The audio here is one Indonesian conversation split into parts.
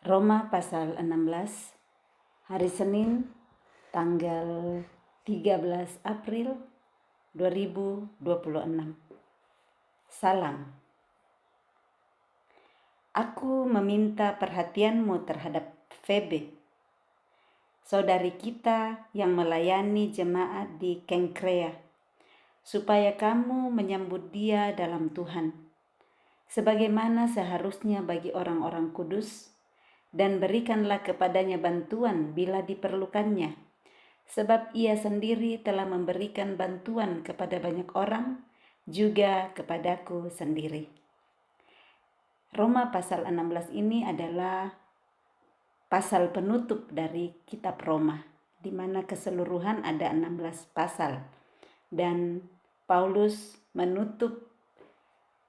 Roma pasal 16, hari Senin, tanggal 13 April 2026. Salam. Aku meminta perhatianmu terhadap Febe, saudari kita yang melayani jemaat di Kenkrea, supaya kamu menyambut dia dalam Tuhan, sebagaimana seharusnya bagi orang-orang kudus, dan berikanlah kepadanya bantuan bila diperlukannya, sebab ia sendiri telah memberikan bantuan kepada banyak orang, juga kepadaku sendiri. Roma pasal 16 ini adalah pasal penutup dari kitab Roma, di mana keseluruhan ada 16 pasal. Dan Paulus menutup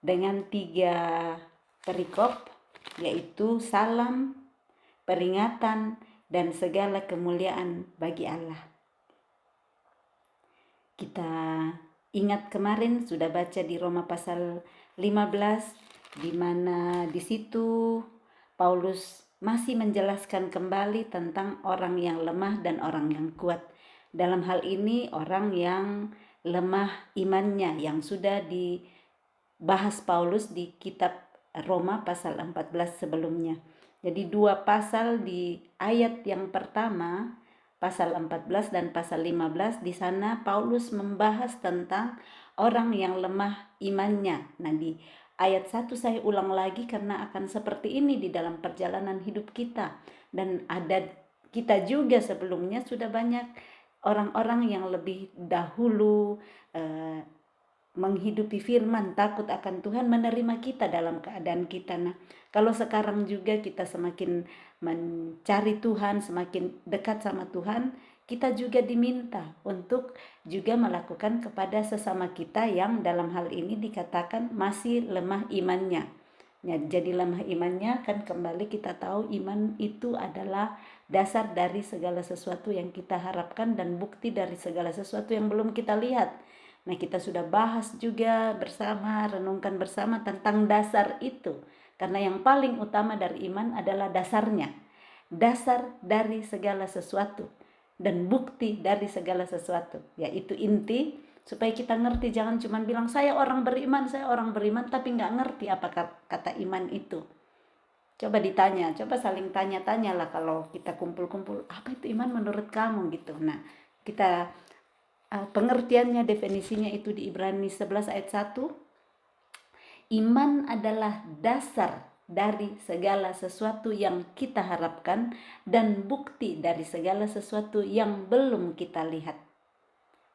dengan 3 perikop, yaitu salam, peringatan, dan segala kemuliaan bagi Allah. Kita ingat kemarin sudah baca di Roma pasal 15, di mana di situ Paulus masih menjelaskan kembali tentang orang yang lemah dan orang yang kuat. Dalam hal ini orang yang lemah imannya yang sudah dibahas Paulus di kitab Roma pasal 14 sebelumnya. Jadi 2 pasal di ayat yang pertama, pasal 14 dan pasal 15, di sana Paulus membahas tentang orang yang lemah imannya. Nah, di ayat 1 saya ulang lagi karena akan seperti ini di dalam perjalanan hidup kita. Dan ada kita juga sebelumnya sudah banyak orang-orang yang lebih dahulu menghidupi firman, takut akan Tuhan, menerima kita dalam keadaan kita. Nah, kalau sekarang juga kita semakin mencari Tuhan, semakin dekat sama Tuhan, kita juga diminta untuk juga melakukan kepada sesama kita yang dalam hal ini dikatakan masih lemah imannya. Ya, jadi lemah imannya kan kembali kita tahu iman itu adalah dasar dari segala sesuatu yang kita harapkan dan bukti dari segala sesuatu yang belum kita lihat. Nah, kita sudah bahas juga bersama, renungkan bersama tentang dasar itu. Karena yang paling utama dari iman adalah dasarnya. Dasar dari segala sesuatu dan bukti dari segala sesuatu. Yaitu inti supaya kita ngerti, jangan cuma bilang saya orang beriman, tapi nggak ngerti apa kata iman itu. Coba ditanya, coba saling tanya-tanya lah kalau kita kumpul-kumpul, apa itu iman menurut kamu gitu. Nah, kita pengertiannya, definisinya itu di Ibrani 11 ayat 1. Iman adalah dasar dari segala sesuatu yang kita harapkan dan bukti dari segala sesuatu yang belum kita lihat.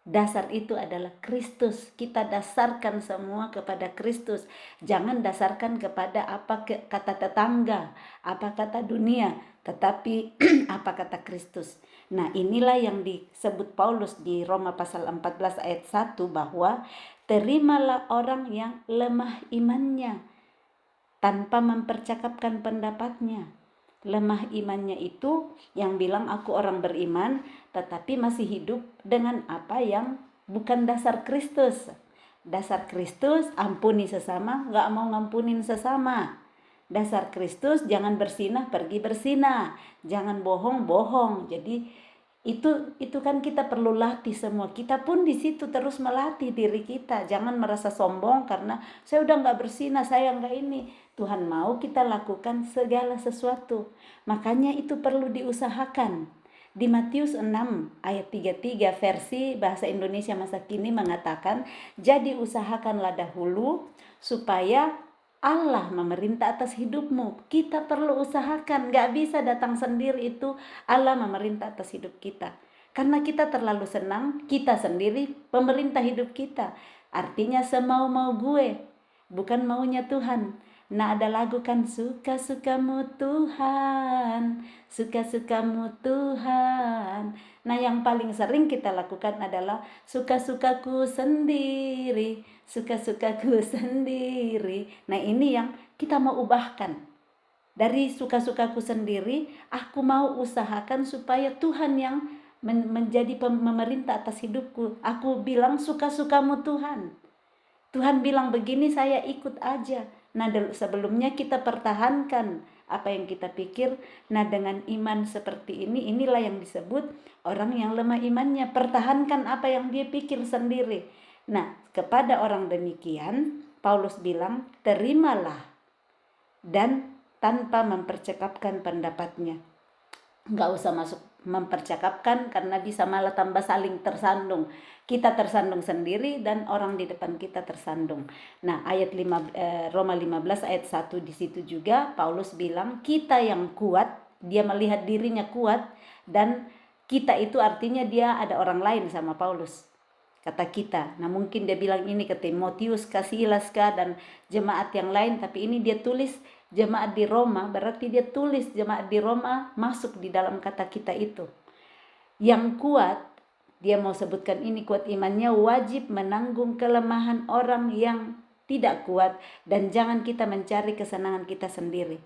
Dasar itu adalah Kristus. Kita dasarkan semua kepada Kristus. Jangan dasarkan kepada apa kata tetangga, apa kata dunia, tetapi apa kata Kristus. Nah, inilah yang disebut Paulus di Roma pasal 14 ayat 1, bahwa terimalah orang yang lemah imannya tanpa mempercakapkan pendapatnya. Lemah imannya itu yang bilang aku orang beriman tetapi masih hidup dengan apa yang bukan dasar Kristus. Dasar Kristus ampuni sesama, gak mau ngampunin sesama. Dasar Kristus jangan bersinah, pergi bersinah. Jangan bohong, bohong. Jadi itu kan kita perlu latih semua. Kita pun di situ terus melatih diri kita. Jangan merasa sombong karena saya udah gak bersinah, saya gak ini. Tuhan mau kita lakukan segala sesuatu. Makanya itu perlu diusahakan. Di Matius 6 ayat 33 versi bahasa Indonesia masa kini mengatakan, jadi usahakanlah dahulu supaya Allah memerintah atas hidupmu. Kita perlu usahakan, gak bisa datang sendiri itu Allah memerintah atas hidup kita. Karena kita terlalu senang, kita sendiri pemerintah hidup kita. Artinya semau-mau gue, bukan maunya Tuhan. Nah, ada lagu kan, suka-sukamu Tuhan, suka-sukamu Tuhan. Nah, yang paling sering kita lakukan adalah suka-sukaku sendiri, suka-sukaku sendiri. Nah, ini yang kita mau ubahkan. Dari suka-sukaku sendiri, aku mau usahakan supaya Tuhan yang menjadi pemerintah atas hidupku. Aku bilang suka-sukamu Tuhan. Tuhan bilang begini, saya ikut aja. Nah, sebelumnya kita pertahankan apa yang kita pikir. Nah, dengan iman seperti ini, inilah yang disebut orang yang lemah imannya. Pertahankan apa yang dia pikir sendiri. Nah, kepada orang demikian Paulus bilang, terimalah dan tanpa mempercakapkan pendapatnya. Nggak usah masuk mempercakapkan, karena bisa malah tambah saling tersandung. Kita tersandung sendiri dan orang di depan kita tersandung. Nah, ayat Roma 15 ayat 1 di situ juga Paulus bilang, kita yang kuat, dia melihat dirinya kuat, dan kita itu artinya dia ada orang lain sama Paulus. Kata kita. Nah, mungkin dia bilang ini ke Timotius, ke Silas dan jemaat yang lain, tapi ini dia tulis jemaat di Roma, berarti dia tulis jemaat di Roma masuk di dalam kata kita itu. Yang kuat, dia mau sebutkan ini, kuat imannya wajib menanggung kelemahan orang yang tidak kuat, dan jangan kita mencari kesenangan kita sendiri.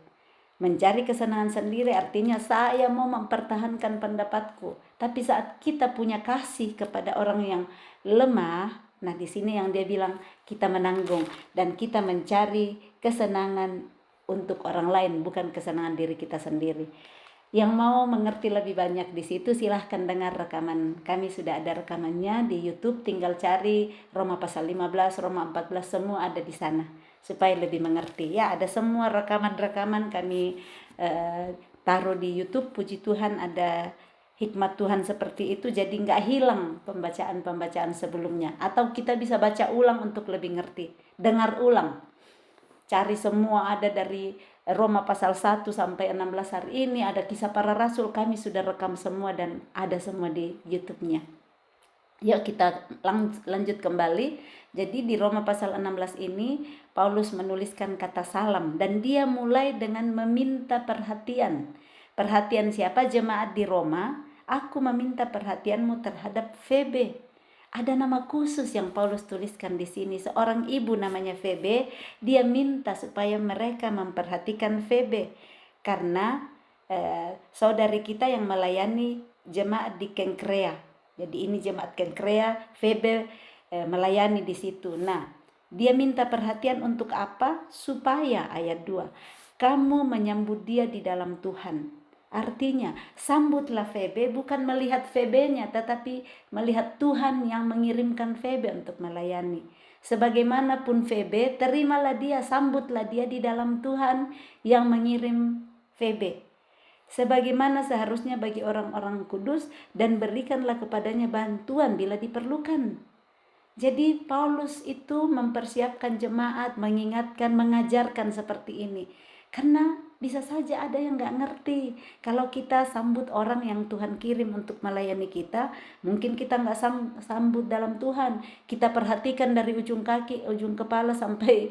Mencari kesenangan sendiri artinya saya mau mempertahankan pendapatku, tapi saat kita punya kasih kepada orang yang lemah, nah di sini yang dia bilang kita menanggung dan kita mencari kesenangan untuk orang lain, bukan kesenangan diri kita sendiri. Yang mau mengerti lebih banyak di situ silahkan dengar rekaman kami, sudah ada rekamannya di YouTube, tinggal cari Roma pasal 15, Roma 14, semua ada di sana supaya lebih mengerti. Ya, ada semua rekaman-rekaman kami taruh di YouTube. Puji Tuhan ada hikmat Tuhan seperti itu, jadi nggak hilang pembacaan-pembacaan sebelumnya, atau kita bisa baca ulang untuk lebih ngerti, dengar ulang. Cari semua, ada dari Roma pasal 1 sampai 16 hari ini, ada kisah para rasul, kami sudah rekam semua dan ada semua di YouTube-nya. Yuk kita lanjut kembali. Jadi di Roma pasal 16 ini Paulus menuliskan kata salam, dan dia mulai dengan meminta perhatian. Perhatian siapa? Jemaat di Roma. Aku meminta perhatianmu terhadap Febe. Ada nama khusus yang Paulus tuliskan di sini. Seorang ibu namanya Febe, dia minta supaya mereka memperhatikan Febe karena saudari kita yang melayani jemaat di Kenkrea. Jadi ini jemaat Kenkrea, Febe melayani di situ. Nah, dia minta perhatian untuk apa? Supaya ayat 2, kamu menyambut dia di dalam Tuhan. Artinya, sambutlah Febe, bukan melihat Febe-nya, tetapi melihat Tuhan yang mengirimkan Febe untuk melayani. Sebagaimanapun Febe, terimalah dia, sambutlah dia di dalam Tuhan yang mengirim Febe. Sebagaimana seharusnya bagi orang-orang kudus, dan berikanlah kepadanya bantuan bila diperlukan. Jadi Paulus itu mempersiapkan jemaat, mengingatkan, mengajarkan seperti ini. Karena bisa saja ada yang gak ngerti. Kalau kita sambut orang yang Tuhan kirim untuk melayani kita, mungkin kita gak sambut dalam Tuhan. Kita perhatikan dari ujung kaki, ujung kepala sampai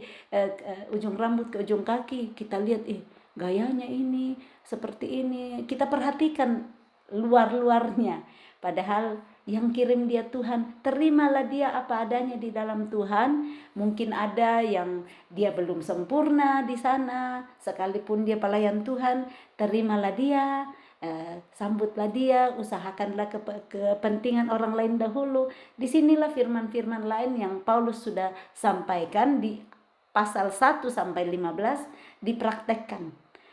ujung rambut ke ujung kaki. Kita lihat, gayanya ini, seperti ini. Kita perhatikan luar-luarnya. Padahal yang kirim dia Tuhan, terimalah dia apa adanya di dalam Tuhan. Mungkin ada yang dia belum sempurna di sana, sekalipun dia pelayan Tuhan, terimalah dia, sambutlah dia, usahakanlah kepentingan orang lain dahulu. Disinilah firman-firman lain yang Paulus sudah sampaikan di pasal 1 sampai 15 dipraktekkan.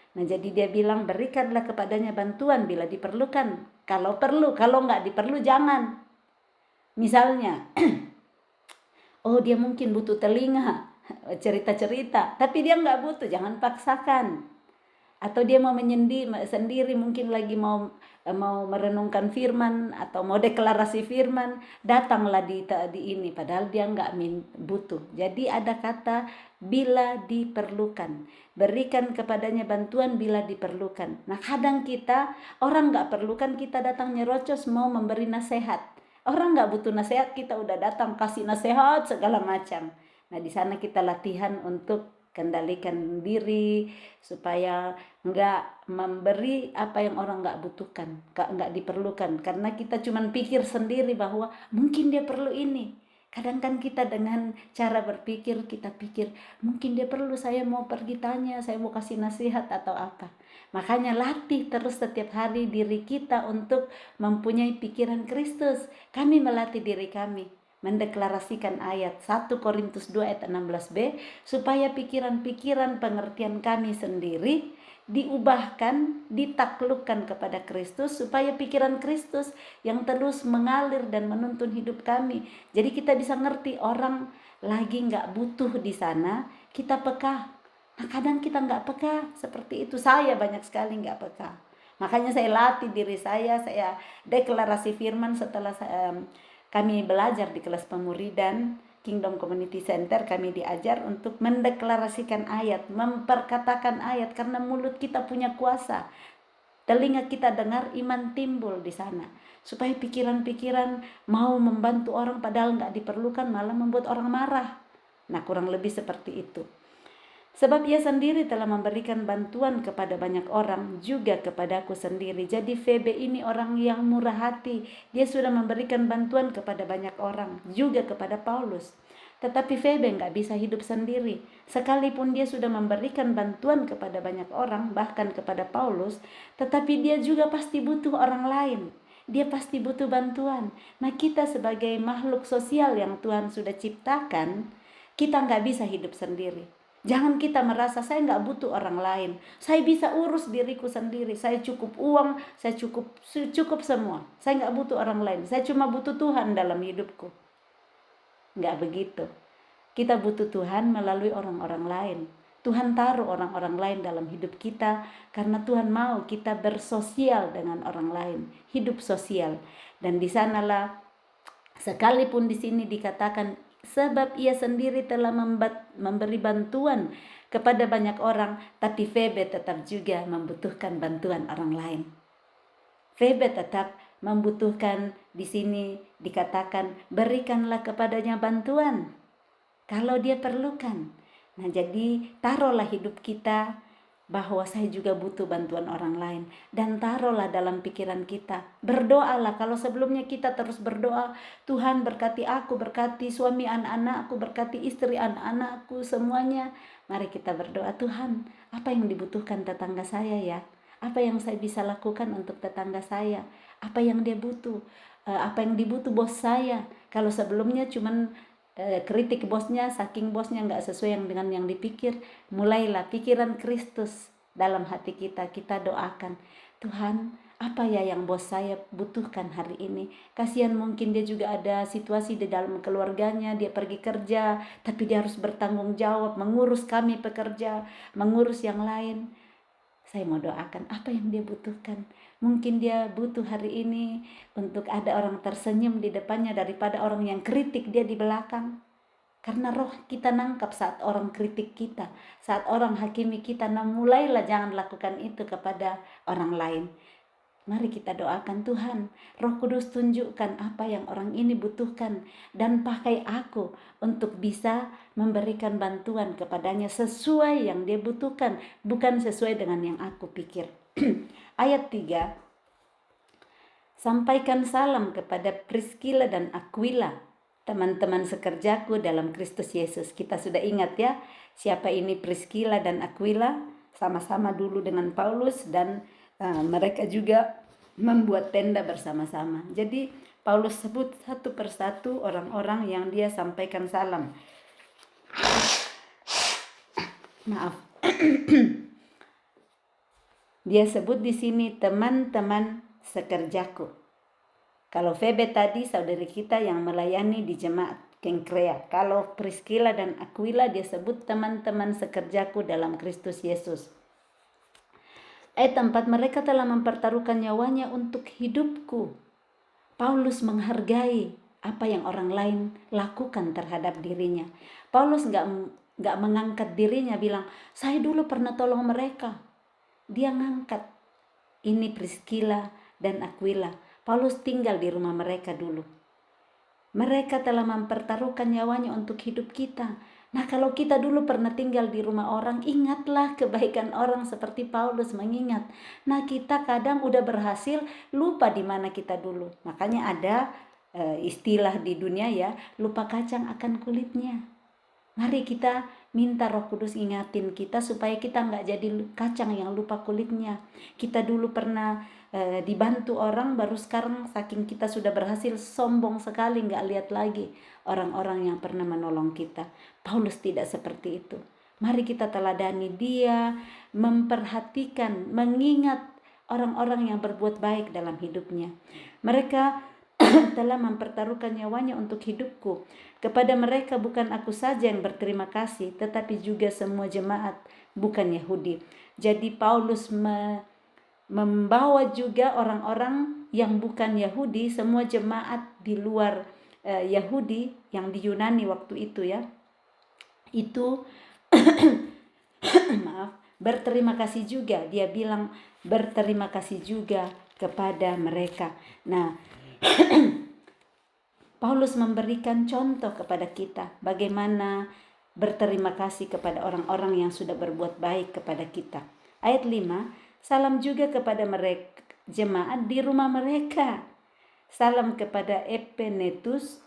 Nah, jadi dia bilang berikanlah kepadanya bantuan bila diperlukan. Kalau perlu, kalau nggak diperlu jangan. Misalnya, dia mungkin butuh telinga, cerita-cerita, tapi dia nggak butuh, jangan paksakan. Atau dia mau sendiri, mungkin lagi mau merenungkan firman atau mau deklarasi firman, datanglah di ini, padahal dia nggak butuh. Jadi ada kata bila diperlukan, berikan kepadanya bantuan bila diperlukan. Nah, kadang kita orang nggak perlukan, kita datang nyerocos mau memberi nasihat. Orang nggak butuh nasihat, kita udah datang kasih nasihat segala macam. Nah, di sana kita latihan untuk kendalikan diri supaya nggak memberi apa yang orang nggak butuhkan, nggak diperlukan, karena kita cuman pikir sendiri bahwa mungkin dia perlu ini. Kadang kan kita dengan cara berpikir, kita pikir mungkin dia perlu, saya mau pergi tanya, saya mau kasih nasihat atau apa. Makanya latih terus setiap hari diri kita untuk mempunyai pikiran Kristus. Kami melatih diri kami mendeklarasikan ayat 1 Korintus 2 ayat 16b, supaya pikiran-pikiran pengertian kami sendiri diubahkan, ditaklukkan kepada Kristus, supaya pikiran Kristus yang terus mengalir dan menuntun hidup kami. Jadi kita bisa ngerti orang lagi nggak butuh di sana, kita peka. Nah kadang kita nggak peka seperti itu. Saya banyak sekali nggak peka. Makanya saya latih diri saya deklarasi firman setelah kami belajar di kelas pemuridan Kingdom Community Center. Kami diajar untuk mendeklarasikan ayat, memperkatakan ayat, karena mulut kita punya kuasa. Telinga kita dengar, iman timbul di sana. Supaya pikiran-pikiran mau membantu orang padahal nggak diperlukan, malah membuat orang marah. Nah kurang lebih seperti itu. Sebab ia sendiri telah memberikan bantuan kepada banyak orang, juga kepadaku sendiri. Jadi Febe ini orang yang murah hati. Dia sudah memberikan bantuan kepada banyak orang, juga kepada Paulus. Tetapi Febe nggak bisa hidup sendiri. Sekalipun dia sudah memberikan bantuan kepada banyak orang, bahkan kepada Paulus, tetapi dia juga pasti butuh orang lain. Dia pasti butuh bantuan. Nah kita sebagai makhluk sosial yang Tuhan sudah ciptakan, kita nggak bisa hidup sendiri. Jangan kita merasa saya nggak butuh orang lain. Saya bisa urus diriku sendiri. Saya cukup uang, saya cukup semua. Saya nggak butuh orang lain. Saya cuma butuh Tuhan dalam hidupku. Nggak begitu. Kita butuh Tuhan melalui orang-orang lain. Tuhan taruh orang-orang lain dalam hidup kita karena Tuhan mau kita bersosial dengan orang lain, hidup sosial. Dan di sanalah sekalipun di sini dikatakan sebab ia sendiri telah memberi bantuan kepada banyak orang, tapi Febe tetap juga membutuhkan bantuan orang lain. Febe tetap membutuhkan, di sini dikatakan berikanlah kepadanya bantuan kalau dia perlukan. Nah jadi taruhlah hidup kita bahwa saya juga butuh bantuan orang lain, dan taruhlah dalam pikiran kita, berdoalah. Kalau sebelumnya kita terus berdoa, Tuhan berkati aku, berkati suami anak-anakku, berkati istri anak-anakku semuanya, mari kita berdoa, Tuhan apa yang dibutuhkan tetangga saya ya, apa yang saya bisa lakukan untuk tetangga saya, apa yang dia butuh, apa yang dibutuh bos saya. Kalau sebelumnya cuman kritik bosnya, saking bosnya nggak sesuai dengan yang dipikir, mulailah pikiran Kristus dalam hati kita. Kita doakan, Tuhan apa ya yang bos saya butuhkan hari ini. Kasihan mungkin dia juga ada situasi di dalam keluarganya, dia pergi kerja tapi dia harus bertanggung jawab mengurus kami pekerja, mengurus yang lain. Saya mau doakan apa yang dia butuhkan. Mungkin dia butuh hari ini untuk ada orang tersenyum di depannya daripada orang yang kritik dia di belakang. Karena roh kita nangkap saat orang kritik kita, saat orang hakimi kita. Nah mulailah jangan lakukan itu kepada orang lain. Mari kita doakan, Tuhan Roh Kudus tunjukkan apa yang orang ini butuhkan, dan pakai aku untuk bisa memberikan bantuan kepadanya sesuai yang dia butuhkan, bukan sesuai dengan yang aku pikir. Ayat 3, sampaikan salam kepada Priscilla dan Aquila, teman-teman sekerjaku dalam Kristus Yesus. Kita sudah ingat ya siapa ini Priscilla dan Aquila, sama-sama dulu dengan Paulus, dan mereka juga membuat tenda bersama-sama. Jadi Paulus sebut satu persatu orang-orang yang dia sampaikan salam. Maaf. Dia sebut di sini teman-teman sekerjaku. Kalau Febe tadi saudari kita yang melayani di jemaat Kenkrea. Kalau Priscilla dan Aquila dia sebut teman-teman sekerjaku dalam Kristus Yesus. Tempat mereka telah mempertaruhkan nyawanya untuk hidupku. Paulus menghargai apa yang orang lain lakukan terhadap dirinya. Paulus nggak mengangkat dirinya bilang, saya dulu pernah tolong mereka. Dia ngangkat, ini Priscilla dan Aquila. Paulus tinggal di rumah mereka dulu. Mereka telah mempertaruhkan nyawanya untuk hidup kita. Nah kalau kita dulu pernah tinggal di rumah orang, ingatlah kebaikan orang seperti Paulus mengingat. Nah kita kadang udah berhasil lupa di mana kita dulu. Makanya ada istilah di dunia ya, lupa kacang akan kulitnya. Mari kita minta Roh Kudus ingatin kita supaya kita nggak jadi kacang yang lupa kulitnya. Kita dulu pernah dibantu orang, baru sekarang saking kita sudah berhasil sombong sekali, nggak lihat lagi orang-orang yang pernah menolong kita. Paulus tidak seperti itu. Mari kita teladani dia, memperhatikan, mengingat orang-orang yang berbuat baik dalam hidupnya. Mereka telah mempertaruhkan nyawanya untuk hidupku. Kepada mereka bukan aku saja yang berterima kasih, tetapi juga semua jemaat bukan Yahudi. Jadi Paulus membawa juga orang-orang yang bukan Yahudi, semua jemaat di luar Yahudi yang di Yunani waktu itu ya, itu maaf, berterima kasih juga. Dia bilang berterima kasih juga kepada mereka. Nah, Paulus memberikan contoh kepada kita bagaimana berterima kasih kepada orang-orang yang sudah berbuat baik kepada kita. Ayat 5, salam juga kepada mereka jemaat di rumah mereka. Salam kepada Epenetus,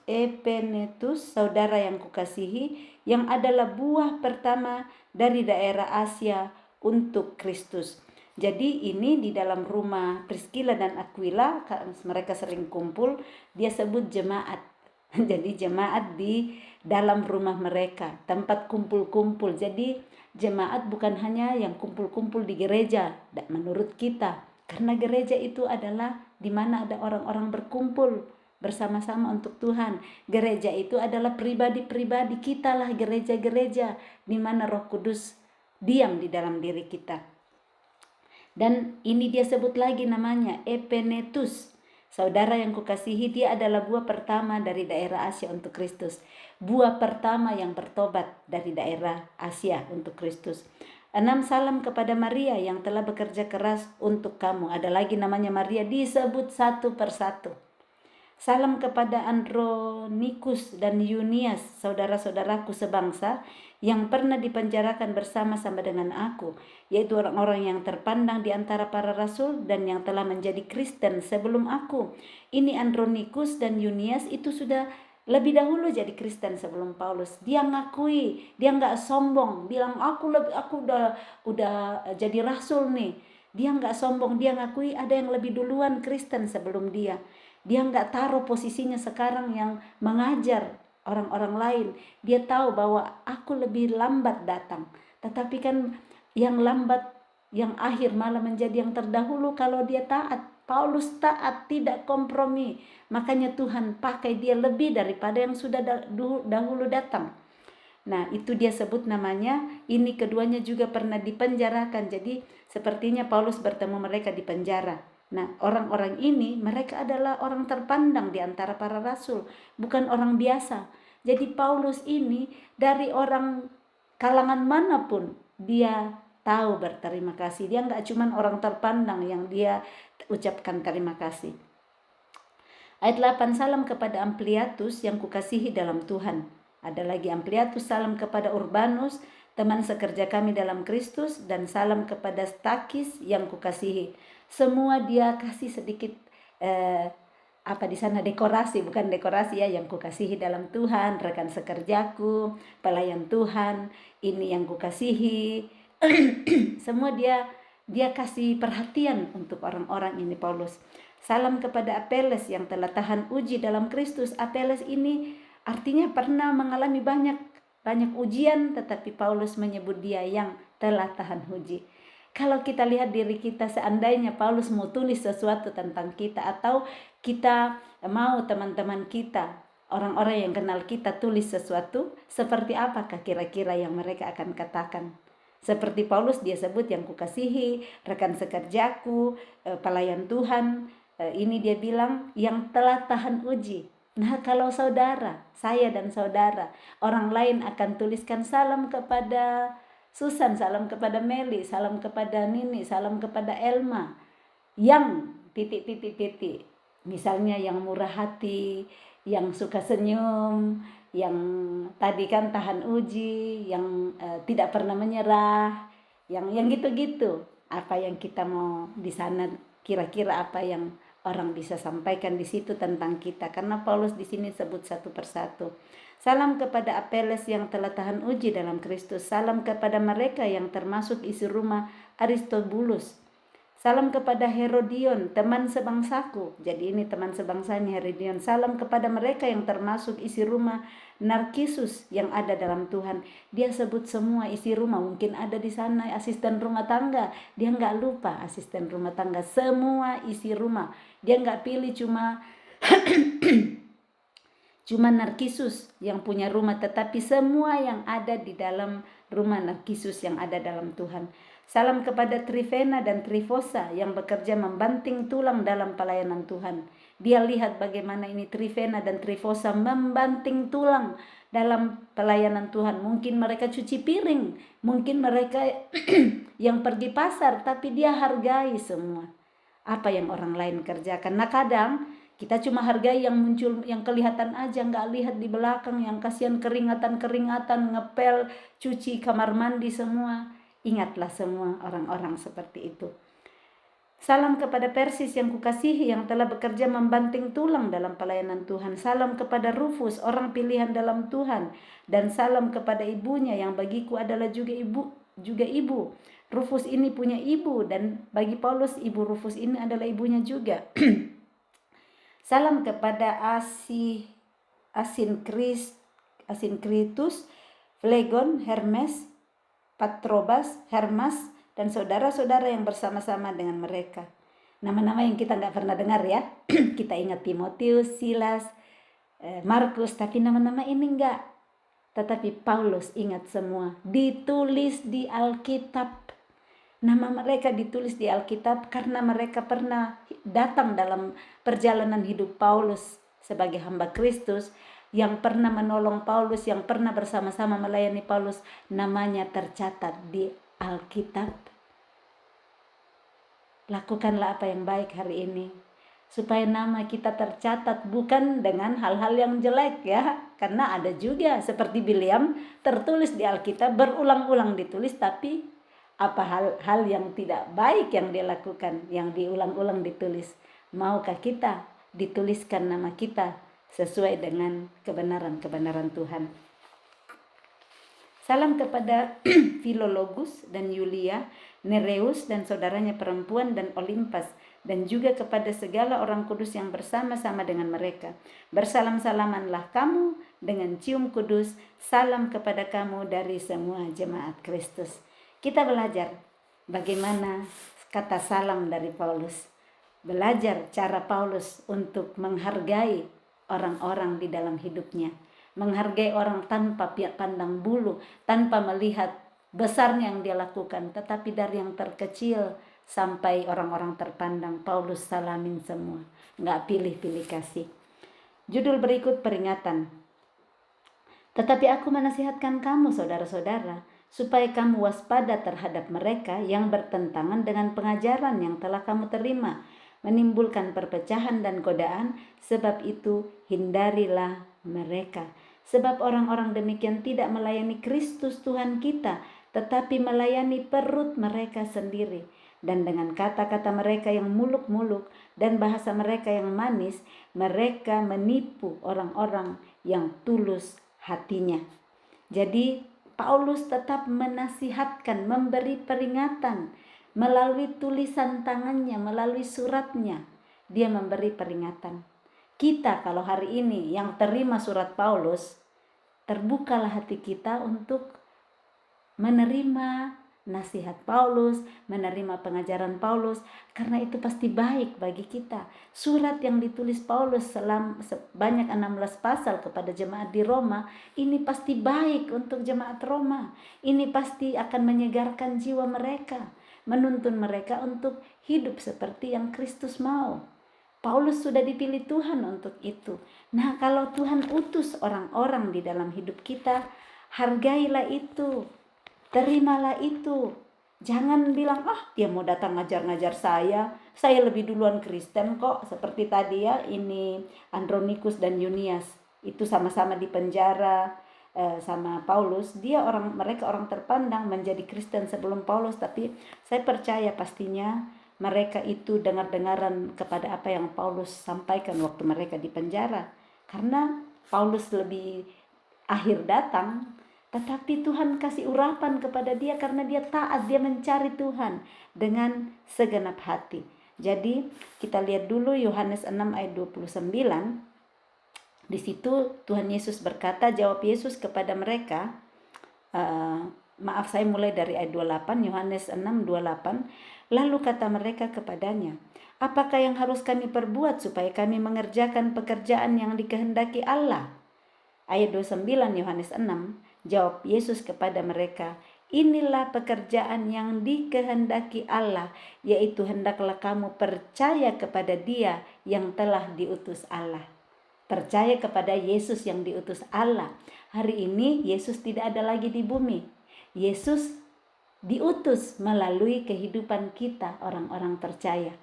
saudara yang kukasihi, yang adalah buah pertama dari daerah Asia untuk Kristus. Jadi ini di dalam rumah Priscilla dan Aquila, mereka sering kumpul, dia sebut jemaat. Jadi jemaat di dalam rumah mereka, tempat kumpul-kumpul. Jadi jemaat bukan hanya yang kumpul-kumpul di gereja, menurut kita. Karena gereja itu adalah di mana ada orang-orang berkumpul bersama-sama untuk Tuhan. Gereja itu adalah pribadi-pribadi kita lah, gereja-gereja di mana Roh Kudus diam di dalam diri kita. Dan ini dia sebut lagi namanya Epenetus. Saudara yang kukasihi, dia adalah buah pertama dari daerah Asia untuk Kristus. Buah pertama yang bertobat dari daerah Asia untuk Kristus. 6, salam kepada Maria yang telah bekerja keras untuk kamu. Ada lagi namanya Maria, disebut satu persatu. Salam kepada Andronikus dan Yunias, saudara-saudaraku sebangsa yang pernah dipenjarakan bersama-sama dengan aku, yaitu orang-orang yang terpandang di antara para rasul dan yang telah menjadi Kristen sebelum aku. Ini Andronikus dan Yunias itu sudah lebih dahulu jadi Kristen sebelum Paulus. Dia ngakui, dia nggak sombong, bilang aku udah jadi rasul nih. Dia nggak sombong, dia ngakui ada yang lebih duluan Kristen sebelum dia. Dia nggak taruh posisinya sekarang yang mengajar orang-orang lain. Dia tahu bahwa aku lebih lambat datang. Tetapi kan yang lambat, yang akhir malah menjadi yang terdahulu kalau dia taat. Paulus taat, tidak kompromi. Makanya Tuhan pakai dia lebih daripada yang sudah dahulu datang. Nah, itu dia sebut namanya. Ini keduanya juga pernah dipenjarakan. Jadi sepertinya Paulus bertemu mereka di penjara. Nah, orang-orang ini mereka adalah orang terpandang di antara para rasul, bukan orang biasa. Jadi Paulus ini dari orang kalangan manapun dia tahu berterima kasih. Dia nggak cuma orang terpandang yang dia ucapkan terima kasih. Ayat 8, salam kepada Ampliatus yang kukasihi dalam Tuhan. Ada lagi Ampliatus, salam kepada Urbanus, teman sekerja kami dalam Kristus, dan salam kepada Stakis yang kukasihi. Semua dia kasih sedikit di sana dekorasi, bukan dekorasi ya, yang kukasihi dalam Tuhan, rekan sekerjaku, pelayan Tuhan, ini yang kukasihi. Semua dia kasih perhatian untuk orang-orang ini Paulus. Salam kepada Apeles yang telah tahan uji dalam Kristus. Apeles ini artinya pernah mengalami banyak ujian, tetapi Paulus menyebut dia yang telah tahan uji. Kalau kita lihat diri kita, seandainya Paulus mau tulis sesuatu tentang kita, atau kita mau teman-teman kita, orang-orang yang kenal kita tulis sesuatu, seperti apakah kira-kira yang mereka akan katakan? Seperti Paulus dia sebut yang kukasihi, rekan sekerjaku, pelayan Tuhan. Ini dia bilang yang telah tahan uji. Nah, kalau saudara, saya dan saudara, orang lain akan tuliskan salam kepada Susan, salam kepada Meli, salam kepada Nini, salam kepada Elma, yang titik. Misalnya yang murah hati, yang suka senyum, yang tadi kan tahan uji, yang tidak pernah menyerah, yang gitu-gitu. Apa yang kita mau di sana, kira-kira apa yang orang bisa sampaikan di situ tentang kita, karena Paulus di sini sebut satu persatu. Salam kepada Apeles yang telah tahan uji dalam Kristus. Salam kepada mereka yang termasuk isi rumah Aristobulus. Salam kepada Herodion, teman sebangsaku. Jadi ini teman sebangsanya Herodion. Salam kepada mereka yang termasuk isi rumah Narkisus yang ada dalam Tuhan. Dia sebut semua isi rumah. Mungkin ada di sana asisten rumah tangga. Dia nggak lupa asisten rumah tangga. Semua isi rumah. Dia nggak pilih cuma Narkisus yang punya rumah, tetapi semua yang ada di dalam rumah Narkisus yang ada dalam Tuhan. Salam kepada Trifena dan Trifosa yang bekerja membanting tulang dalam pelayanan Tuhan. Dia lihat bagaimana ini Trifena dan Trifosa membanting tulang dalam pelayanan Tuhan. Mungkin mereka cuci piring, mungkin mereka yang pergi pasar, tapi dia hargai semua apa yang orang lain kerjakan. Nah kadang kita cuma hargai yang muncul, yang kelihatan aja, nggak lihat di belakang, yang kasihan keringatan, ngepel, cuci kamar mandi semua. Ingatlah semua orang-orang seperti itu. Salam kepada Persis yang kukasihi yang telah bekerja membanting tulang dalam pelayanan Tuhan. Salam kepada Rufus, orang pilihan dalam Tuhan. Dan salam kepada ibunya yang bagiku adalah juga ibu. Rufus ini punya ibu, dan bagi Paulus ibu Rufus ini adalah ibunya juga. Salam kepada Asinkritus, Phlegon, Hermes, Patrobas, Hermas, dan saudara-saudara yang bersama-sama dengan mereka. Nama-nama yang kita nggak pernah dengar ya. Kita ingat Timotius, Silas, Markus, tapi nama-nama ini enggak. Tetapi Paulus ingat semua. Ditulis di Alkitab. Nama mereka ditulis di Alkitab karena mereka pernah datang dalam perjalanan hidup Paulus sebagai hamba Kristus, yang pernah menolong Paulus, yang pernah bersama-sama melayani Paulus. Namanya tercatat di Alkitab. Lakukanlah apa yang baik hari ini supaya nama kita tercatat, bukan dengan hal-hal yang jelek ya. Karena ada juga seperti Bileam, tertulis di Alkitab, berulang-ulang ditulis, tapi apa hal yang tidak baik yang dia lakukan, yang diulang-ulang ditulis. Maukah kita dituliskan nama kita sesuai dengan kebenaran Tuhan? Salam kepada Filologus dan Yulia, Nereus dan saudaranya perempuan, dan Olimpas, dan juga kepada segala orang kudus yang bersama-sama dengan mereka. Bersalam-salamanlah kamu dengan cium kudus. Salam kepada kamu dari semua jemaat Kristus. Kita belajar bagaimana kata salam dari Paulus. Belajar cara Paulus untuk menghargai orang-orang di dalam hidupnya. Menghargai orang tanpa pandang bulu, tanpa melihat besarnya yang dia lakukan, tetapi dari yang terkecil sampai orang-orang terpandang, Paulus salamin semua, nggak pilih-pilih kasih. Judul berikut peringatan. Tetapi aku menasihatkan kamu saudara-saudara, supaya kamu waspada terhadap mereka yang bertentangan dengan pengajaran yang telah kamu terima, menimbulkan perpecahan dan godaan. Sebab itu hindarilah mereka. Sebab orang-orang demikian tidak melayani Kristus Tuhan kita, tetapi melayani perut mereka sendiri. Dan dengan kata-kata mereka yang muluk-muluk dan bahasa mereka yang manis, mereka menipu orang-orang yang tulus hatinya. Jadi Paulus tetap menasihatkan, memberi peringatan melalui tulisan tangannya, melalui suratnya. Dia memberi peringatan. Kita kalau hari ini yang terima surat Paulus, terbukalah hati kita untuk menerima nasihat Paulus, menerima pengajaran Paulus, karena itu pasti baik bagi kita. Surat yang ditulis Paulus sebanyak 16 pasal kepada jemaat di Roma, ini pasti baik untuk jemaat Roma. Ini pasti akan menyegarkan jiwa mereka, menuntun mereka untuk hidup seperti yang Kristus mau. Paulus sudah dipilih Tuhan untuk itu. Nah, kalau Tuhan utus orang-orang di dalam hidup kita, hargailah itu, terimalah itu. Jangan bilang, dia mau datang ngajar-ngajar saya lebih duluan Kristen kok. Seperti tadi ya, ini Andronikus dan Yunias, itu sama-sama di penjara sama Paulus. Mereka orang terpandang menjadi Kristen sebelum Paulus, tapi saya percaya pastinya mereka itu dengar-dengaran kepada apa yang Paulus sampaikan waktu mereka di penjara. Karena Paulus lebih akhir datang, Tetapi Tuhan kasih urapan kepada dia karena dia taat, dia mencari Tuhan dengan segenap hati. Jadi kita lihat dulu Yohanes 6 ayat 29. Di situ Tuhan Yesus berkata, jawab Yesus kepada mereka, maaf saya mulai dari ayat 28, Yohanes 6:28. Lalu kata mereka kepadanya, apakah yang harus kami perbuat supaya kami mengerjakan pekerjaan yang dikehendaki Allah? Ayat 29 Yohanes 6, jawab Yesus kepada mereka, inilah pekerjaan yang dikehendaki Allah, yaitu hendaklah kamu percaya kepada Dia yang telah diutus Allah. Percaya kepada Yesus yang diutus Allah. Hari ini Yesus tidak ada lagi di bumi. Yesus diutus melalui kehidupan kita, orang-orang percaya.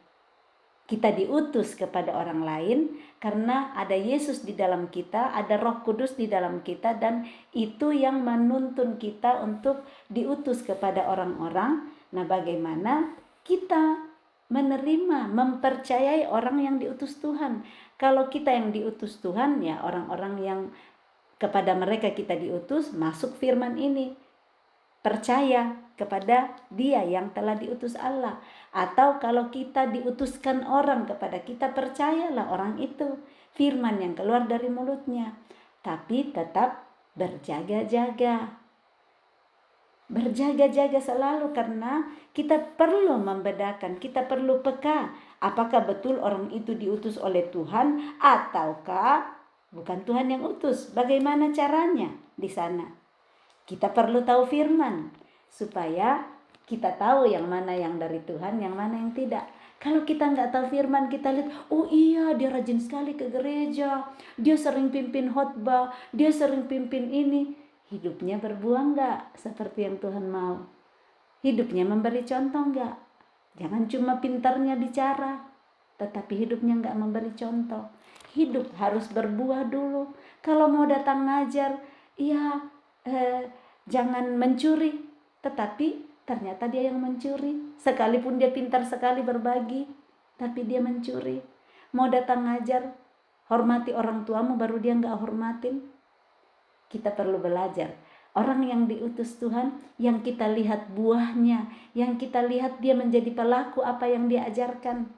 Kita diutus kepada orang lain karena ada Yesus di dalam kita, ada Roh Kudus di dalam kita, dan itu yang menuntun kita untuk diutus kepada orang-orang. Nah, bagaimana kita menerima, mempercayai orang yang diutus Tuhan? Kalau kita yang diutus Tuhan, ya orang-orang yang kepada mereka kita diutus, masuk firman ini. Percaya kepada Dia yang telah diutus Allah. Atau kalau kita diutuskan orang kepada kita, percayalah orang itu, firman yang keluar dari mulutnya. Tapi tetap berjaga-jaga. Berjaga-jaga selalu karena kita perlu membedakan, kita perlu peka. Apakah betul orang itu diutus oleh Tuhan ataukah bukan Tuhan yang utus? Bagaimana caranya di sana? Kita perlu tahu firman supaya kita tahu yang mana yang dari Tuhan, yang mana yang tidak. Kalau kita nggak tahu firman, kita lihat, oh iya dia rajin sekali ke gereja, dia sering pimpin khotbah, dia sering pimpin ini. Hidupnya berbuah nggak seperti yang Tuhan mau? Hidupnya memberi contoh nggak? Jangan cuma pintarnya bicara, tetapi hidupnya nggak memberi contoh. Hidup harus berbuah dulu. Kalau mau datang ngajar, ya jangan mencuri, tetapi ternyata dia yang mencuri. Sekalipun dia pintar sekali berbagi, tapi dia mencuri. Mau datang ngajar, hormati orang tuamu, baru dia nggak hormatin. Kita perlu belajar. Orang yang diutus Tuhan, yang kita lihat buahnya, yang kita lihat dia menjadi pelaku apa yang dia ajarkan.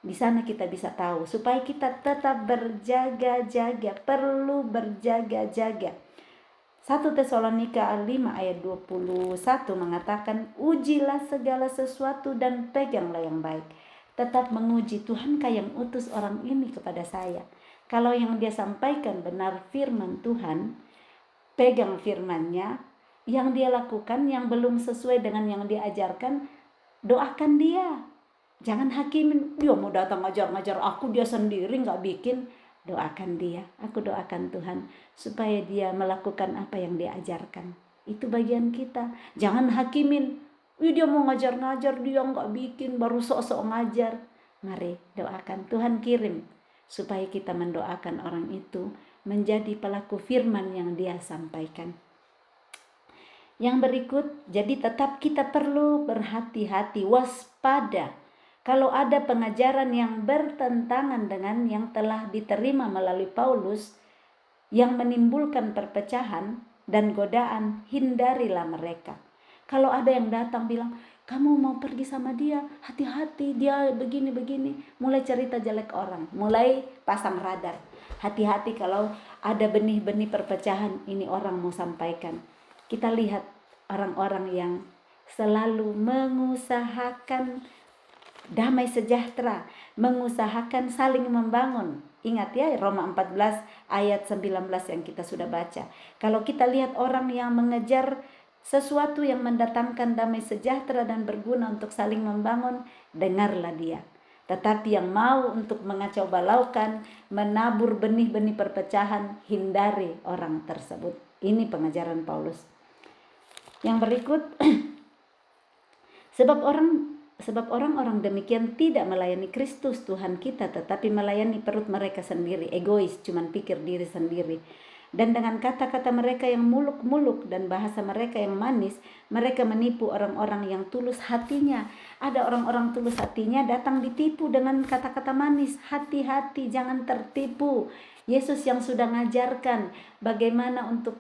Di sana kita bisa tahu, supaya kita tetap berjaga-jaga, perlu berjaga-jaga. 1 Tesalonika 5 ayat 21 mengatakan, ujilah segala sesuatu dan peganglah yang baik. Tetap menguji, Tuhankah yang utus orang ini kepada saya? Kalau yang dia sampaikan benar firman Tuhan, pegang firmannya. Yang dia lakukan yang belum sesuai dengan yang dia ajarkan, doakan dia. Jangan hakimin, dia mau datang ngajar-ngajar aku, dia sendiri gak bikin. Doakan dia, aku doakan Tuhan supaya dia melakukan apa yang dia ajarkan. Itu bagian kita. Jangan hakimin, dia mau ngajar-ngajar, dia gak bikin, baru sok-sok ngajar. Mari doakan, Tuhan kirim supaya kita mendoakan orang itu menjadi pelaku firman yang dia sampaikan. Yang berikut, jadi tetap kita perlu berhati-hati, waspada. Kalau ada pengajaran yang bertentangan dengan yang telah diterima melalui Paulus, yang menimbulkan perpecahan dan godaan, hindarilah mereka. Kalau ada yang datang bilang, kamu mau pergi sama dia, hati-hati, dia begini-begini. Mulai cerita jelek orang, mulai pasang radar. Hati-hati kalau ada benih-benih perpecahan, ini orang mau sampaikan. Kita lihat orang-orang yang selalu mengusahakan damai sejahtera, mengusahakan saling membangun. Ingat ya, Roma 14 ayat 19 yang kita sudah baca. Kalau kita lihat orang yang mengejar sesuatu yang mendatangkan damai sejahtera dan berguna untuk saling membangun, dengarlah dia. Tetapi yang mau untuk mengacau balaukan, menabur benih-benih perpecahan, hindari orang tersebut. Ini pengajaran Paulus. Yang berikut, sebab orang-orang demikian tidak melayani Kristus Tuhan kita, tetapi melayani perut mereka sendiri, egois, cuman pikir diri sendiri. Dan dengan kata-kata mereka yang muluk-muluk dan bahasa mereka yang manis, mereka menipu orang-orang yang tulus hatinya. Ada orang-orang tulus hatinya datang ditipu dengan kata-kata manis. Hati-hati, jangan tertipu. Yesus yang sudah ngajarkan bagaimana untuk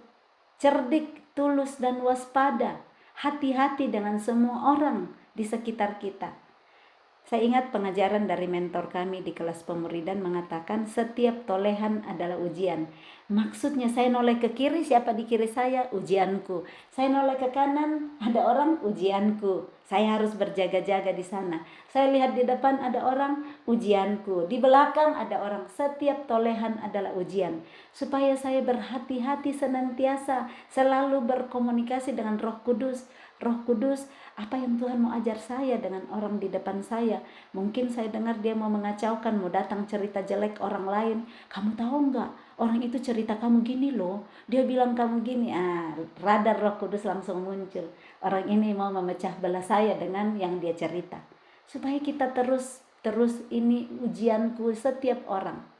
cerdik, tulus, dan waspada. Hati-hati dengan semua orang di sekitar kita. Saya ingat pengajaran dari mentor kami di kelas pemuridan mengatakan setiap tolehan adalah ujian. Maksudnya saya noleh ke kiri, siapa di kiri saya? Ujianku. Saya noleh ke kanan, ada orang, ujianku. Saya harus berjaga-jaga di sana. Saya lihat di depan ada orang, ujianku. Di belakang ada orang. Setiap tolehan adalah ujian. Supaya saya berhati-hati senantiasa, selalu berkomunikasi dengan Roh Kudus. Roh Kudus, apa yang Tuhan mau ajar saya dengan orang di depan saya? Mungkin saya dengar dia mau mengacaukan, mau datang cerita jelek orang lain. Kamu tahu nggak? Orang itu cerita kamu gini loh. Dia bilang kamu gini. Radar Roh Kudus langsung muncul. Orang ini mau memecah belah saya dengan yang dia cerita. Supaya kita terus ini ujianku setiap orang.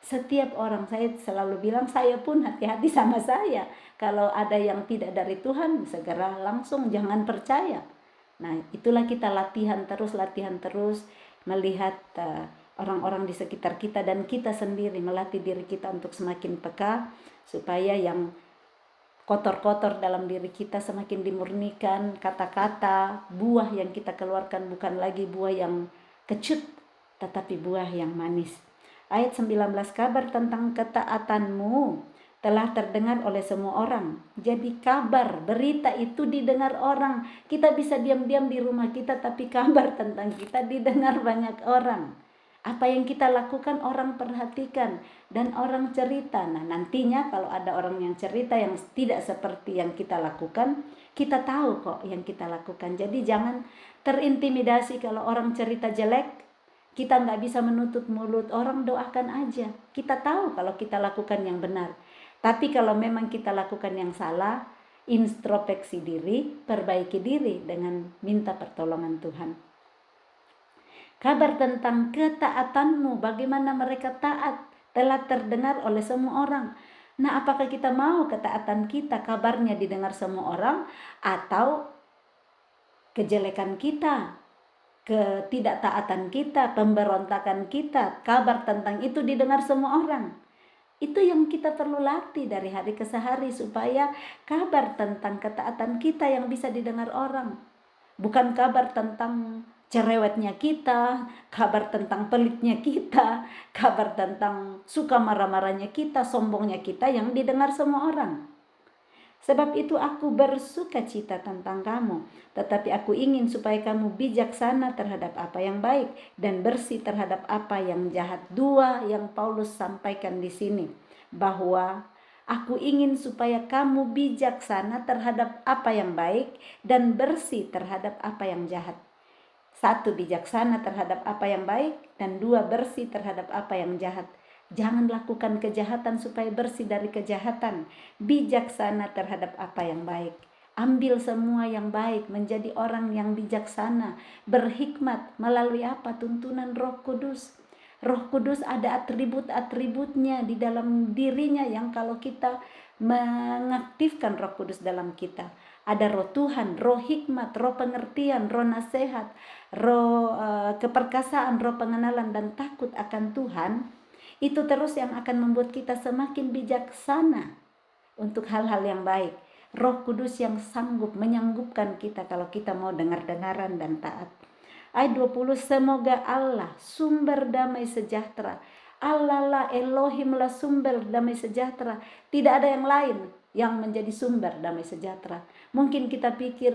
Setiap orang, saya selalu bilang, saya pun hati-hati sama saya. Kalau ada yang tidak dari Tuhan, segera langsung jangan percaya. Nah, itulah kita latihan terus melihat orang-orang di sekitar kita dan kita sendiri, melatih diri kita untuk semakin peka supaya yang kotor-kotor dalam diri kita semakin dimurnikan. Kata-kata, buah yang kita keluarkan bukan lagi buah yang kecut, tetapi buah yang manis. Ayat 19, kabar tentang ketaatanmu telah terdengar oleh semua orang. Jadi kabar, berita itu didengar orang. Kita bisa diam-diam di rumah kita, tapi kabar tentang kita didengar banyak orang. Apa yang kita lakukan orang perhatikan dan orang cerita. Nah, nantinya kalau ada orang yang cerita yang tidak seperti yang kita lakukan, kita tahu kok yang kita lakukan. Jadi jangan terintimidasi kalau orang cerita jelek. Kita nggak bisa menutup mulut orang, doakan aja. Kita tahu kalau kita lakukan yang benar. Tapi kalau memang kita lakukan yang salah, introspeksi diri, perbaiki diri dengan minta pertolongan Tuhan. Kabar tentang ketaatanmu, bagaimana mereka taat, telah terdengar oleh semua orang. Nah, apakah kita mau ketaatan kita kabarnya didengar semua orang, atau kejelekan kita, ketidaktaatan kita, pemberontakan kita, kabar tentang itu didengar semua orang? Itu yang kita perlu latih dari hari ke hari supaya kabar tentang ketaatan kita yang bisa didengar orang. Bukan kabar tentang cerewetnya kita, kabar tentang pelitnya kita, kabar tentang suka marah-marahnya kita, sombongnya kita yang didengar semua orang. Sebab itu aku bersuka cita tentang kamu, tetapi aku ingin supaya kamu bijaksana terhadap apa yang baik dan bersih terhadap apa yang jahat. Dua yang Paulus sampaikan di sini, bahwa aku ingin supaya kamu bijaksana terhadap apa yang baik dan bersih terhadap apa yang jahat. Satu, bijaksana terhadap apa yang baik, dan dua, bersih terhadap apa yang jahat. Jangan lakukan kejahatan supaya bersih dari kejahatan. Bijaksana terhadap apa yang baik. Ambil semua yang baik, menjadi orang yang bijaksana, berhikmat melalui apa? Tuntunan Roh Kudus. Roh Kudus ada atribut-atributnya di dalam dirinya yang kalau kita mengaktifkan Roh Kudus dalam kita. Ada roh Tuhan, roh hikmat, roh pengertian, roh nasihat, roh keperkasaan, roh pengenalan dan takut akan Tuhan. Itu terus yang akan membuat kita semakin bijaksana untuk hal-hal yang baik. Roh Kudus yang sanggup menyanggupkan kita kalau kita mau dengar-dengaran dan taat. Ayat 20, semoga Allah sumber damai sejahtera, Allah lah, Elohim lah sumber damai sejahtera. Tidak ada yang lain yang menjadi sumber damai sejahtera. Mungkin kita pikir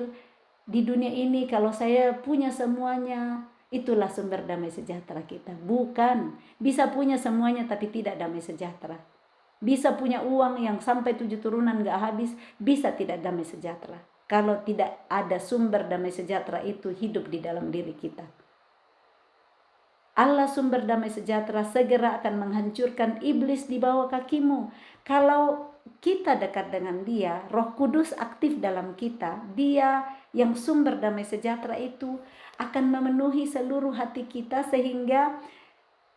di dunia ini kalau saya punya semuanya, itulah sumber damai sejahtera kita. Bukan. Bisa punya semuanya tapi tidak damai sejahtera. Bisa punya uang yang sampai 7 turunan gak habis, bisa tidak damai sejahtera. Kalau tidak ada sumber damai sejahtera itu hidup di dalam diri kita. Allah sumber damai sejahtera segera akan menghancurkan iblis di bawah kakimu. Kalau kita dekat dengan Dia, Roh Kudus aktif dalam kita, Dia yang sumber damai sejahtera itu akan memenuhi seluruh hati kita sehingga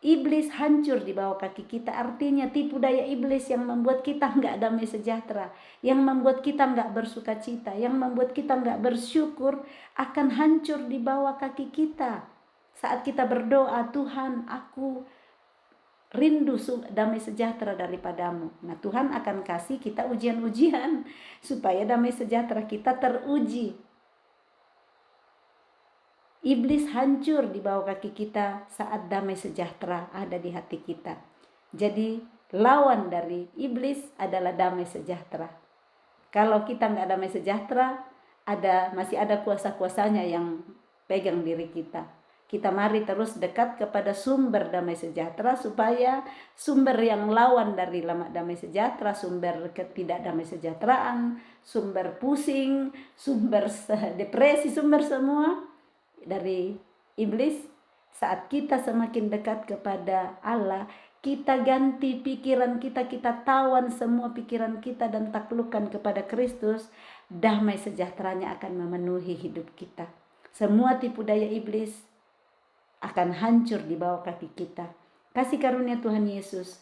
iblis hancur di bawah kaki kita. Artinya tipu daya iblis yang membuat kita enggak damai sejahtera, yang membuat kita enggak bersuka cita, yang membuat kita enggak bersyukur akan hancur di bawah kaki kita. Saat kita berdoa, Tuhan, aku rindu damai sejahtera daripadamu. Nah, Tuhan akan kasih kita ujian-ujian supaya damai sejahtera kita teruji. Iblis hancur di bawah kaki kita saat damai sejahtera ada di hati kita. Jadi lawan dari iblis adalah damai sejahtera. Kalau kita nggak damai sejahtera, masih ada kuasa-kuasanya yang pegang diri kita. Kita mari terus dekat kepada sumber damai sejahtera supaya sumber yang lawan dari damai sejahtera, sumber ketidakdamai sejahteraan, sumber pusing, sumber depresi, sumber semua dari iblis. Saat kita semakin dekat kepada Allah, kita ganti pikiran kita tawan semua pikiran kita dan taklukkan kepada Kristus, damai sejahteranya akan memenuhi hidup kita. Semua tipu daya iblis akan hancur di bawah kaki kita. Kasih karunia Tuhan Yesus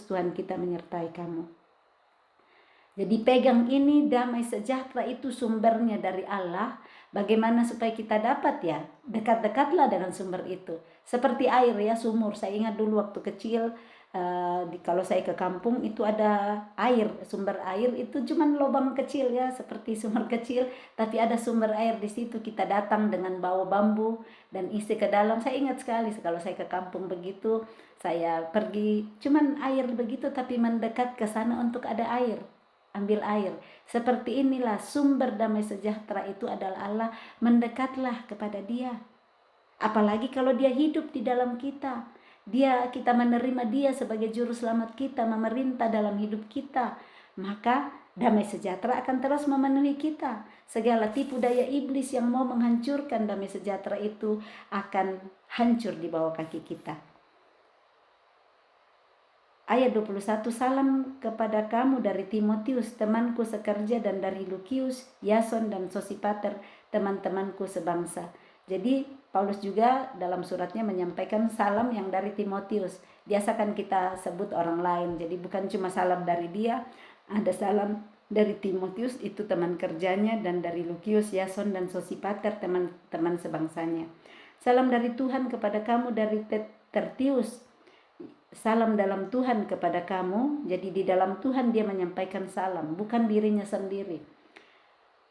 Tuhan kita menyertai kamu. Jadi pegang ini, damai sejahtera itu sumbernya dari Allah. Bagaimana supaya kita dapat ya? Dekat-dekatlah dengan sumber itu. Seperti air ya, sumur. Saya ingat dulu waktu kecil, kalau saya ke kampung itu ada air, sumber air itu cuman lubang kecil ya, seperti sumur kecil, tapi ada sumber air di situ. Kita datang dengan bawa bambu dan isi ke dalam. Saya ingat sekali kalau saya ke kampung begitu, saya pergi cuman air begitu, tapi mendekat ke sana untuk ada air, ambil air. Seperti inilah sumber damai sejahtera itu adalah Allah. Mendekatlah kepada Dia. Apalagi kalau Dia hidup di dalam kita. Kita menerima Dia sebagai juru selamat kita, memerintah dalam hidup kita, maka damai sejahtera akan terus memenuhi kita. Segala tipu daya iblis yang mau menghancurkan damai sejahtera itu akan hancur di bawah kaki kita. Ayat 21, salam kepada kamu dari Timotius, temanku sekerja, dan dari Lukius, Yason, dan Sosipater, teman-temanku sebangsa. Jadi Paulus juga dalam suratnya menyampaikan salam yang dari Timotius. Biasakan kita sebut orang lain, jadi bukan cuma salam dari dia, ada salam dari Timotius, itu teman kerjanya, dan dari Lukius, Yason, dan Sosipater, teman-teman sebangsanya. Salam dari Tuhan kepada kamu dari Tertius. Salam dalam Tuhan kepada kamu. Jadi di dalam Tuhan dia menyampaikan salam, bukan dirinya sendiri.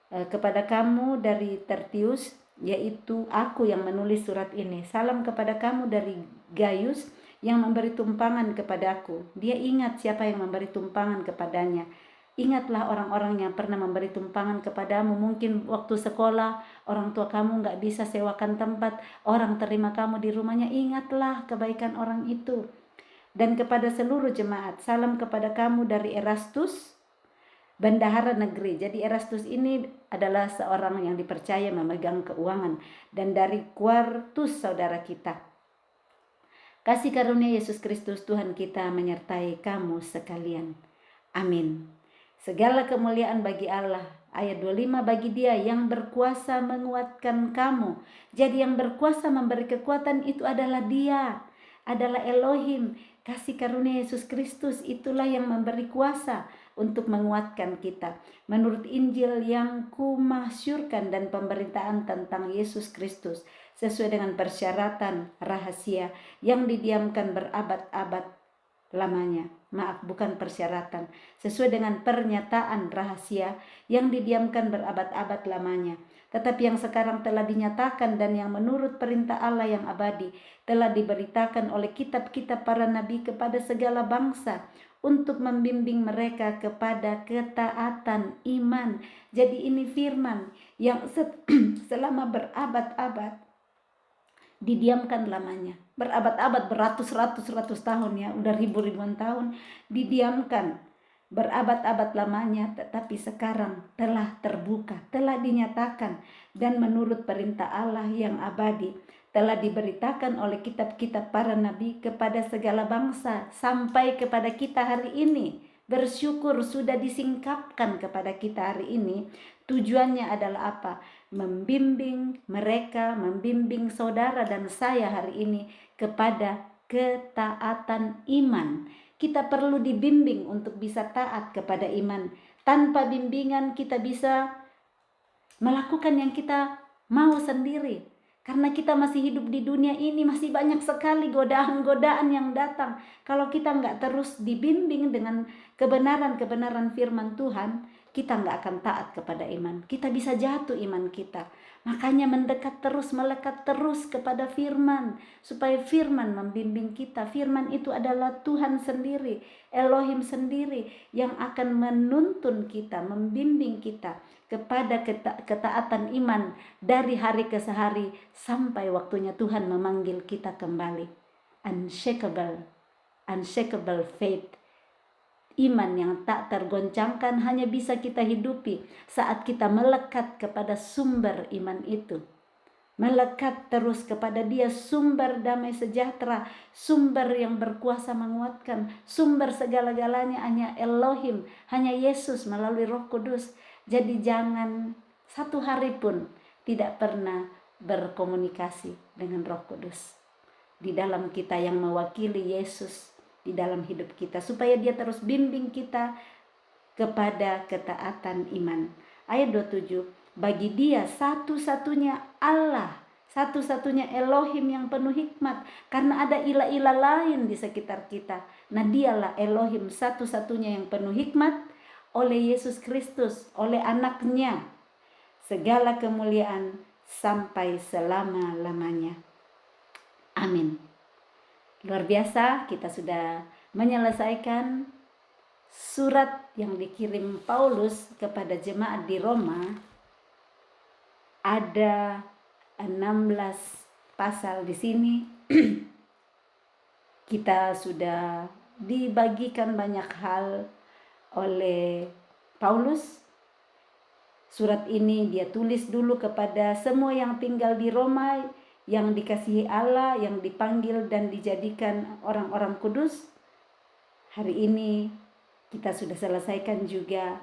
Kepada kamu dari Tertius, yaitu aku yang menulis surat ini. Salam kepada kamu dari Gaius yang memberi tumpangan kepadaku. Dia ingat siapa yang memberi tumpangan kepadanya. Ingatlah orang-orang yang pernah memberi tumpangan kepadamu. Mungkin waktu sekolah orang tua kamu gak bisa sewakan tempat, orang terima kamu di rumahnya. Ingatlah kebaikan orang itu. Dan kepada seluruh jemaat, salam kepada kamu dari Erastus, bendahara negeri. Jadi Erastus ini adalah seorang yang dipercaya memegang keuangan. Dan dari Quartus, saudara kita. Kasih karunia Yesus Kristus Tuhan kita menyertai kamu sekalian. Amin. Segala kemuliaan bagi Allah. Ayat 25, bagi Dia yang berkuasa menguatkan kamu. Jadi yang berkuasa memberi kekuatan itu adalah Dia, adalah Elohim. Kasih karunia Yesus Kristus itulah yang memberi kuasa untuk menguatkan kita. Menurut Injil yang kumasyurkan dan pemberitaan tentang Yesus Kristus, sesuai dengan persyaratan rahasia yang didiamkan berabad-abad lamanya. Maaf, bukan persyaratan. Sesuai dengan pernyataan rahasia yang didiamkan berabad-abad lamanya. Tetapi yang sekarang telah dinyatakan dan yang menurut perintah Allah yang abadi telah diberitakan oleh kitab-kitab para nabi kepada segala bangsa untuk membimbing mereka kepada ketaatan iman. Jadi ini firman yang selama berabad-abad didiamkan lamanya. Berabad-abad, beratus-ratus tahun ya, udah ribu-ribuan tahun didiamkan. Berabad-abad lamanya, tetapi sekarang telah terbuka, telah dinyatakan, dan menurut perintah Allah yang abadi telah diberitakan oleh kitab-kitab para nabi kepada segala bangsa sampai kepada kita hari ini. Bersyukur sudah disingkapkan kepada kita hari ini. Tujuannya adalah apa? Membimbing mereka, membimbing saudara dan saya hari ini kepada ketaatan iman. Kita perlu dibimbing untuk bisa taat kepada iman. Tanpa bimbingan kita bisa melakukan yang kita mau sendiri. Karena kita masih hidup di dunia ini, masih banyak sekali godaan-godaan yang datang. Kalau kita nggak terus dibimbing dengan kebenaran-kebenaran firman Tuhan, kita nggak akan taat kepada iman. Kita bisa jatuh iman kita. Makanya mendekat terus, melekat terus kepada firman. Supaya firman membimbing kita. Firman itu adalah Tuhan sendiri, Elohim sendiri yang akan menuntun kita, membimbing kita kepada ketaatan iman dari hari ke hari sampai waktunya Tuhan memanggil kita kembali. Unshakable faith. Iman yang tak tergoncangkan hanya bisa kita hidupi saat kita melekat kepada sumber iman itu. Melekat terus kepada Dia, sumber damai sejahtera, sumber yang berkuasa menguatkan, sumber segala-galanya hanya Elohim, hanya Yesus melalui Roh Kudus. Jadi jangan satu hari pun tidak pernah berkomunikasi dengan Roh Kudus di dalam kita yang mewakili Yesus di dalam hidup kita, supaya Dia terus bimbing kita kepada ketaatan iman. Ayat 27, bagi Dia satu-satunya Allah, satu-satunya Elohim yang penuh hikmat, karena ada ilah-ilah lain di sekitar kita. Nah, Dialah Elohim satu-satunya yang penuh hikmat, oleh Yesus Kristus, oleh anaknya, segala kemuliaan sampai selama-lamanya. Amin. Luar biasa, kita sudah menyelesaikan surat yang dikirim Paulus kepada jemaat di Roma. Ada 16 pasal di sini. Kita sudah dibagikan banyak hal oleh Paulus. Surat ini dia tulis dulu kepada semua yang tinggal di Roma, yang dikasihi Allah, yang dipanggil dan dijadikan orang-orang kudus. Hari ini kita sudah selesaikan juga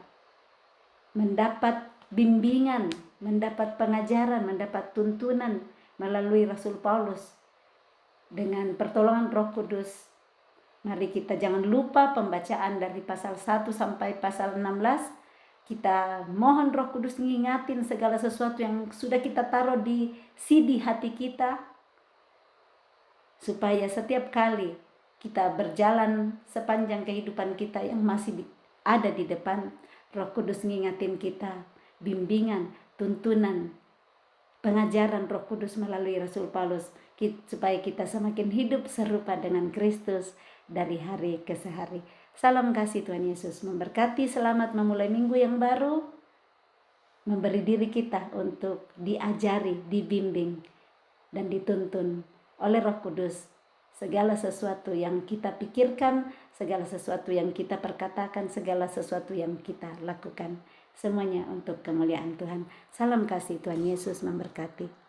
mendapat bimbingan, mendapat pengajaran, mendapat tuntunan melalui Rasul Paulus dengan pertolongan Roh Kudus. Mari kita jangan lupa pembacaan dari pasal 1 sampai pasal 16. Kita mohon Roh Kudus ngingatin segala sesuatu yang sudah kita taruh di CD hati kita, supaya setiap kali kita berjalan sepanjang kehidupan kita yang masih ada di depan, Roh Kudus ngingatin kita, bimbingan, tuntunan, pengajaran Roh Kudus melalui Rasul Paulus, supaya kita semakin hidup serupa dengan Kristus dari hari ke hari. Salam kasih Tuhan Yesus memberkati. Selamat memulai minggu yang baru, memberi diri kita untuk diajari, dibimbing, dan dituntun oleh Roh Kudus. Segala sesuatu yang kita pikirkan, segala sesuatu yang kita perkatakan, segala sesuatu yang kita lakukan, semuanya untuk kemuliaan Tuhan. Salam kasih, Tuhan Yesus memberkati.